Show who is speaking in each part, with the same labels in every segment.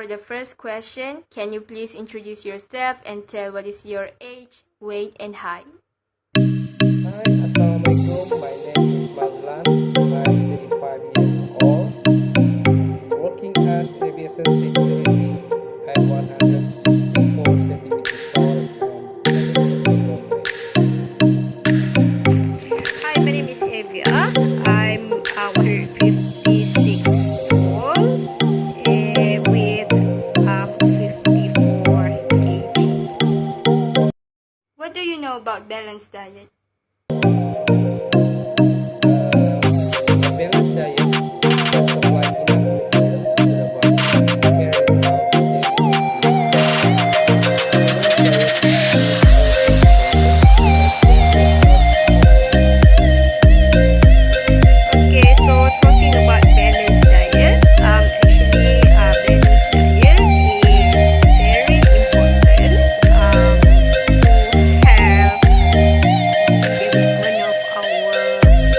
Speaker 1: For the first question, can you please introduce yourself and tell what is your age, weight, and height?
Speaker 2: Hi, Assalamualaikum. My name is Mazlan. I'm 35 years old, working as aviation security. I'm 164 centimeters tall and 70 kilograms weight.
Speaker 3: Hi, my name is Evia. I'm 156 tall with 54 kg.
Speaker 1: What do you know about balanced diet?
Speaker 2: Balanced diet that supply enough nutrients to the body to carry out daily
Speaker 3: Okay, so talking about balanced diet, actually, balanced diet is very important to have development of our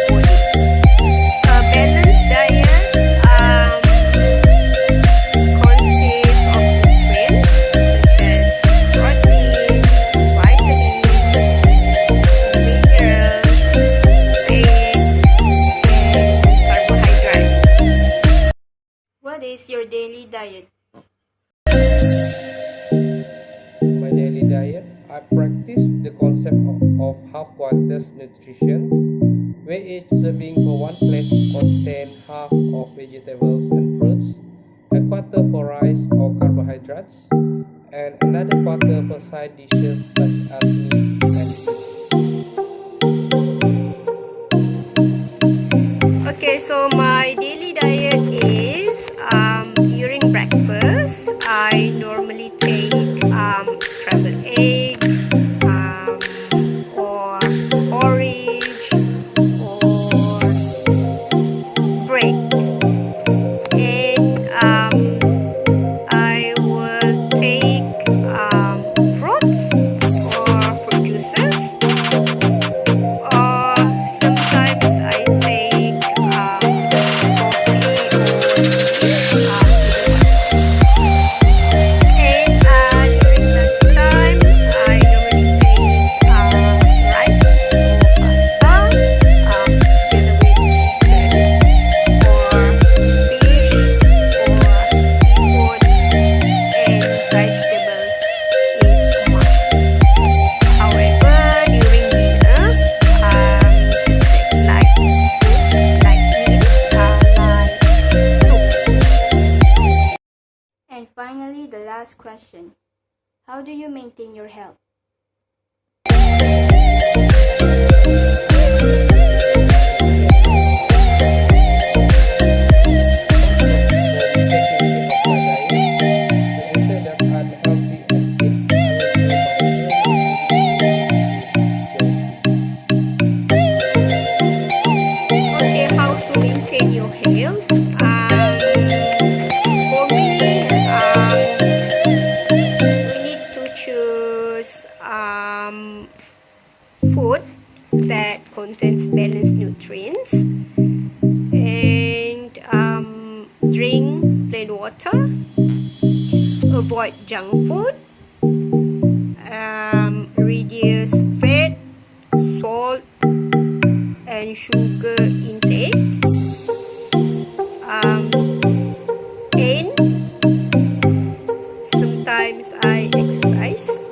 Speaker 3: body. A balanced diet consists of nutrients such as protein, vitamins, minerals, fats, and carbohydrates.
Speaker 1: What is your daily diet?
Speaker 2: My daily diet, I practice the concept of half quarters nutrition, where each serving for one plate contains half of vegetables and fruits, a quarter for rice or carbohydrates, and another quarter for side dishes such as meat and fish.
Speaker 3: Okay, so my daily diet is during breakfast, I normally take scrambled egg or porridge or bread. And I will take fruits or fruit juices, or sometimes I take coffee or tea. And during lunchtime, I normally take rice or pasta together with chicken or fish or seafood, and vegetables is a must. However, during dinner, just take light food like meal, like soup.
Speaker 1: And finally, the last question. How do you maintain your health?
Speaker 3: Okay, how to maintain your health? For me, we need to choose food that contains balanced nutrients, and drink plain water, avoid junk food, reduce fat, salt, and sugar intake, and sometimes I exercise.